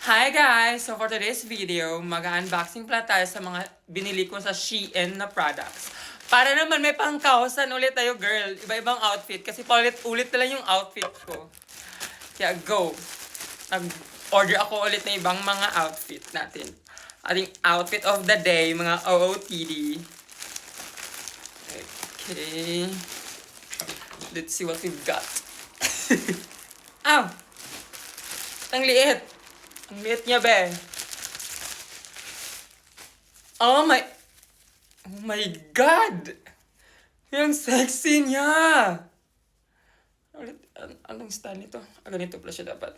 Hi guys! So for today's video, mag-unboxing pala tayo sa mga binili ko sa Shein na products. Para naman may pangkawasan ulit tayo, girl. Iba-ibang outfit. Kasi paulit-ulit na lang yung outfit ko. Kaya go! Nag-order ako ulit na ibang mga outfit natin. Ating outfit of the day, mga OOTD. Okay. Let's see what we've got. Ow! Ang liit! Ang liit niya, be. Oh my God! Yung sexy niya! Anong style nito? Ganito pala siya dapat.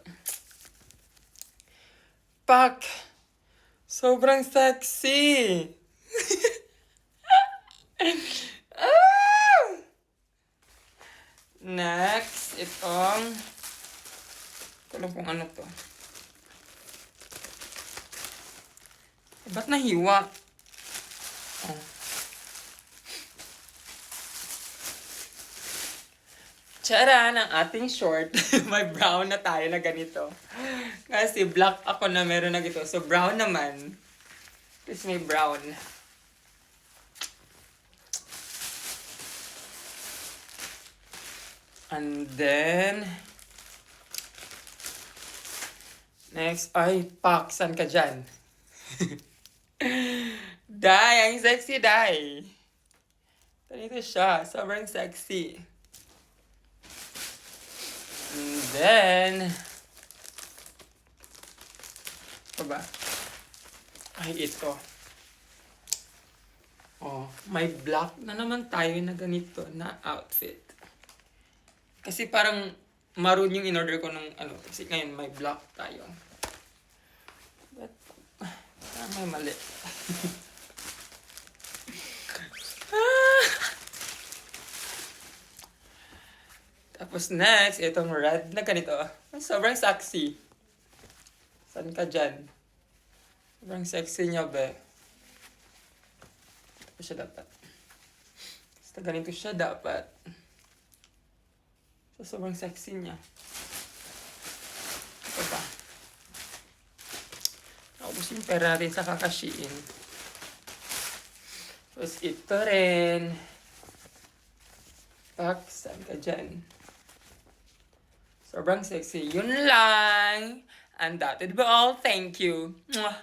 Pak! Sobrang sexy! Ah! Next, itong... Alam kung ano to. Ba't nahiwa? Oh. Tsaran! Ang ating short. May brown na tayo na ganito. Kasi black ako na meron na gito. So brown naman. Kasi may brown. And then... Next, ay, Pak, saan ka dyan? Dai, ang sexy, Dai. Ganito siya, sobrang sexy. And then, ano ba? Ay, ito. Oh, may black na naman tayo na ganito na outfit. Kasi parang maroon yung in-order ko nung ano, kasi ngayon may black tayo. But, may mali. Tapos next, itong red na ganito. Sobrang sexy. Saan ka dyan? Sobrang sexy niya, be. Ito siya dapat. Basta ganito siya dapat. So, sobrang sexy niya. Ito ba? Naubos yung pera natin sa kakashiin. Tapos ito rin. Pak, saan ka dyan? Sobrang sexy. Yun lang. And that would be all. Thank you. Mwah.